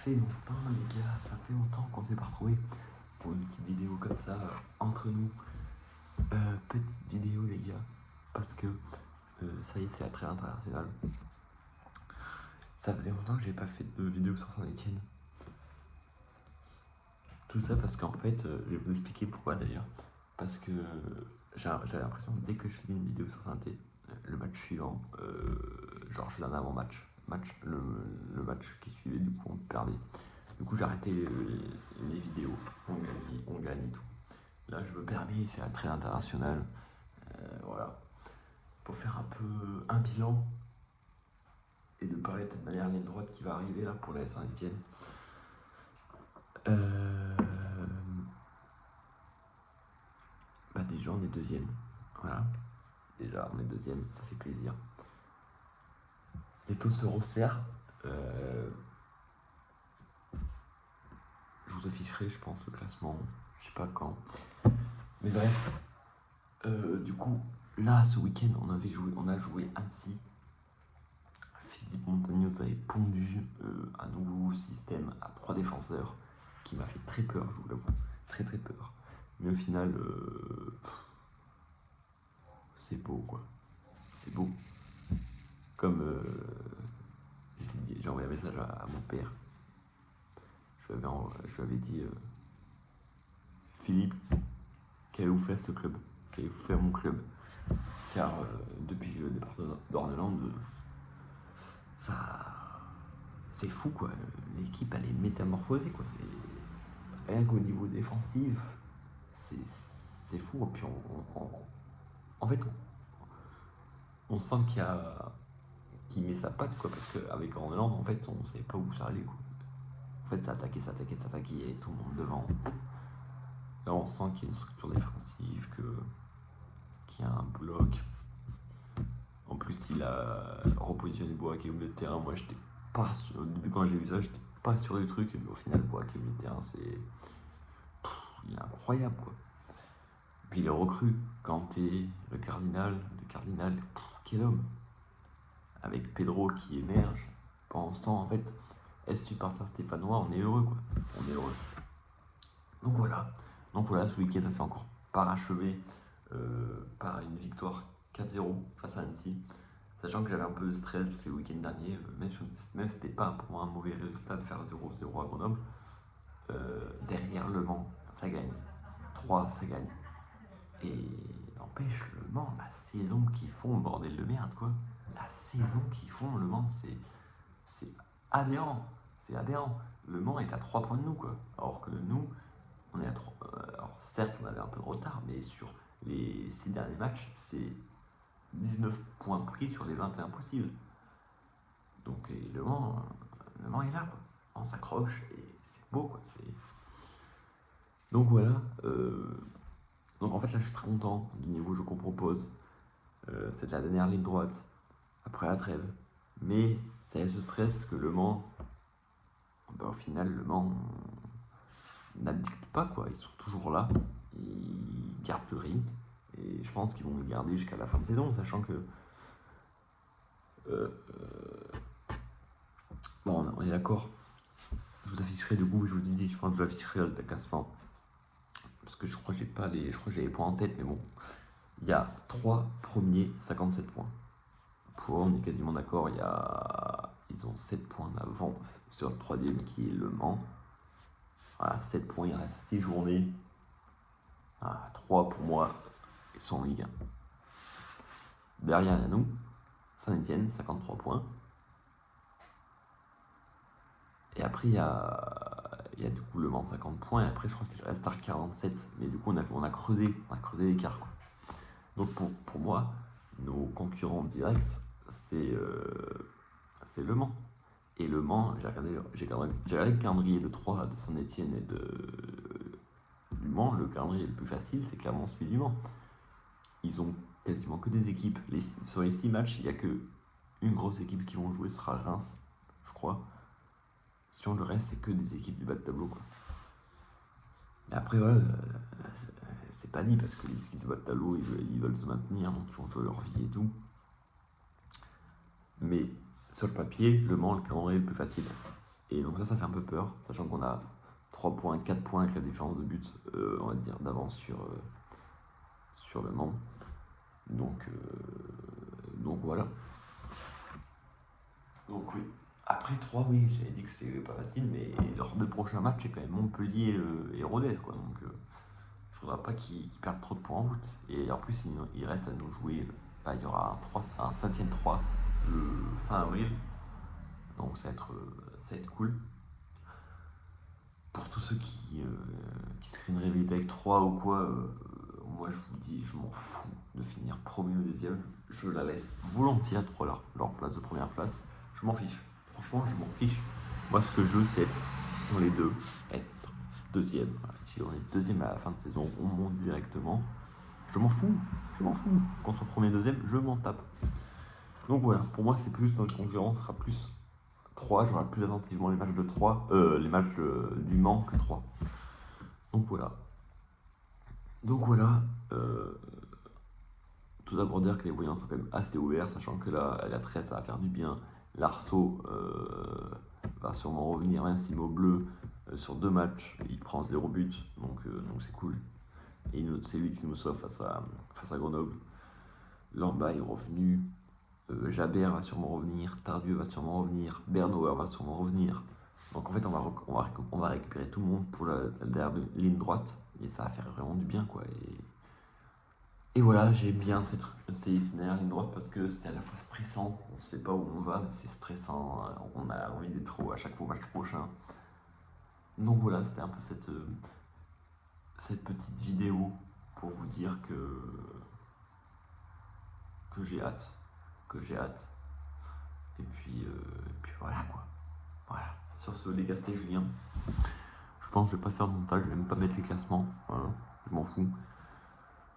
fait longtemps les gars, ça fait longtemps qu'on s'est pas retrouvés pour une petite vidéo comme ça, entre nous. Petite vidéo les gars, parce que ça y est, c'est la trêve internationale. Ça faisait longtemps que j'ai pas fait de vidéo sur Saint-Etienne. Tout ça parce qu'en fait, je vais vous expliquer pourquoi d'ailleurs. Parce que j'avais l'impression que dès que je faisais une vidéo sur Saint-Etienne, le match suivant, genre je faisais un avant-match, le match qui suivait, du coup on perdait. Du coup j'ai arrêté les vidéos, on gagne et tout. Là je me permets, c'est la trêve internationale, voilà, pour faire un peu un bilan et de parler de cette manière ligne droite qui va arriver là pour la Saint-Etienne. Bah déjà on est deuxième, voilà. Déjà on est deuxième, ça fait plaisir. Les taux se resserrent. Je vous afficherai, je pense, le classement, je sais pas quand. Mais bref, du coup, là, ce week-end, on a joué Annecy. Philippe Montagnos avait pondu un nouveau système à 3 défenseurs qui m'a fait très peur, je vous l'avoue, très très peur. Mais au final, c'est beau quoi, c'est beau. Comme j'ai envoyé un message à mon père, je lui avais dit Philippe, qu'avez-vous fait à ce club? Qu'avez-vous fait à mon club? Car depuis le départ d'Orneland, ça, c'est fou quoi. L'équipe elle est métamorphosée quoi. C'est rien qu'au niveau défensif, c'est fou. Et puis en fait, on sent qu'il met sa patte quoi, parce qu'avec Orneland, en fait, on savait pas où ça allait quoi. En fait, ça attaquait, et tout le monde devant. Là, on sent qu'il y a une structure défensive, qu'il y a un bloc. En plus, il a repositionné Boak au milieu de terrain. Moi, j'étais pas sûr. Au début, quand j'ai vu ça, j'étais pas sûr du truc. Mais au final, Boak au milieu de terrain, il est incroyable, quoi. Puis les recrues, Kanté, le Cardinal, quel homme. Avec Pedro qui émerge. Pendant ce temps, en fait, est-ce que tu partir stéphanois, on est heureux, quoi. On est heureux. Donc voilà, ce week-end, ça s'est encore parachevé par une victoire 4-0 face à Annecy. Sachant que j'avais un peu de stress parce que le week-end dernier, même si c'était pas pour moi un mauvais résultat de faire 0-0 à Grenoble, derrière Le Mans, ça gagne. 3, ça gagne. Et n'empêche, Le Mans, la saison qu'ils font, bordel de merde, quoi. La saison qu'ils font, Le Mans, c'est aberrant. C'est aberrant. Le Mans est à 3 points de nous, quoi. Alors que nous, on est à 3. Alors certes, on avait un peu de retard, mais sur les 6 derniers matchs, c'est 19 points pris sur les 21 possibles. Donc le Mans est là, quoi. On s'accroche et c'est beau, quoi. Donc voilà. Donc en fait là je suis très content du niveau jeu qu'on propose. C'est la dernière ligne droite après la trêve. Mais c'est ce stress que Le Mans, bah, au final Le Mans n'abdique pas, quoi. Ils sont toujours là, ils gardent le rythme. Et je pense qu'ils vont le garder jusqu'à la fin de saison, sachant que bon, on est d'accord. Je vous afficherai du coup, je vous dis, je pense que je vous afficherai le classement. Parce que je crois que j'ai les points en tête, mais bon. Il y a 3 premiers, 57 points. Pour eux, on est quasiment d'accord, ils ont 7 points d'avance sur le 3ème qui est Le Mans. Voilà, 7 points, il reste 6 journées. Voilà, 3 pour moi, ils sont en Ligue 1. Derrière, il y a nous, Saint-Etienne, 53 points. Et après, il y a du coup Le Mans 50 points. Et après, je crois que c'est le Red Star 47. Mais du coup, on a creusé l'écart, quoi. Donc pour moi, nos concurrents directs, c'est Le Mans. Et Le Mans, j'ai regardé le calendrier de 3 de Saint-Etienne et du Mans. Le calendrier le plus facile, c'est clairement celui du Mans. Ils ont quasiment que des équipes. Sur les 6 matchs, il n'y a qu'une grosse équipe qui vont jouer, ce sera Reims, je crois. Sur le reste, c'est que des équipes du bas de tableau, quoi. Mais après, voilà, c'est pas dit parce que les équipes du bas de tableau, ils veulent se maintenir, donc ils vont jouer leur vie et tout. Mais sur le papier, Le Mans, le calendrier le plus facile. Et donc ça fait un peu peur, sachant qu'on a 3 points, 4 points avec la différence de but, on va dire, d'avance sur le Mans. Donc voilà. Donc oui. Après 3, oui, j'avais dit que c'est pas facile, mais leurs 2 prochains matchs, c'est quand même Montpellier et Rodez, quoi. Donc il faudra pas qu'ils perdent trop de points en route. Et en plus, il reste à nous jouer. Là, il y aura un Saint-Étienne 3 le fin avril. Donc ça va être cool. Pour tous ceux qui seraient une rivalité avec 3 ou quoi, moi je vous dis, je m'en fous de finir premier ou deuxième. Je la laisse volontiers à 3 leur place de première place. Je m'en fiche. Franchement, je m'en fiche. Moi, ce que je veux, c'est être dans les deux, être deuxième. Voilà. Si on est deuxième à la fin de saison, on monte directement. Je m'en fous. Qu'on soit premier, deuxième, je m'en tape. Donc voilà, pour moi, c'est plus notre concurrence sera plus 3, je regarde plus attentivement les matchs de 3, les matchs du Mans que 3. Donc voilà. Tout ça pour dire que les voyants sont quand même assez ouverts, sachant que là, la 13, ça va faire du bien. L'Arceau va sûrement revenir, même s'il met au bleu sur 2 matchs, il prend 0 but, donc c'est cool. Et c'est lui qui nous sauve face à Grenoble. Lamba est revenu. Jabert va sûrement revenir, Tardieu va sûrement revenir, Bernauer va sûrement revenir. Donc en fait, on va récupérer tout le monde pour la dernière ligne droite et ça va faire vraiment du bien, quoi. Et voilà, j'aime bien ces dernières lignes droites parce que c'est à la fois stressant, on ne sait pas où on va, mais c'est stressant, on a envie d'être à chaque fois au match prochain. Donc voilà, c'était un peu cette petite vidéo pour vous dire que j'ai hâte. Et puis voilà, quoi. Voilà. Sur ce, les gars, c'était Julien. Je pense que je vais pas faire de montage, je vais même pas mettre les classements. Voilà. Je m'en fous.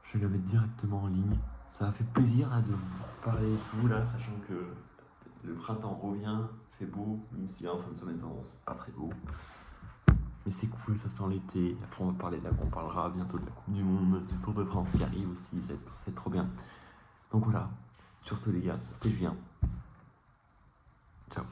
Je vais le mettre directement en ligne. Ça m'a fait plaisir de vous parler et tout là, sachant que le printemps revient, fait beau, même si en fin de semaine c'est pas très beau. Mais c'est cool, ça sent l'été. Après on parlera bientôt de la Coupe du Monde, du Tour de France qui arrive aussi, c'est trop bien. Donc voilà. Sur ce les gars, c'était Julien. Ciao.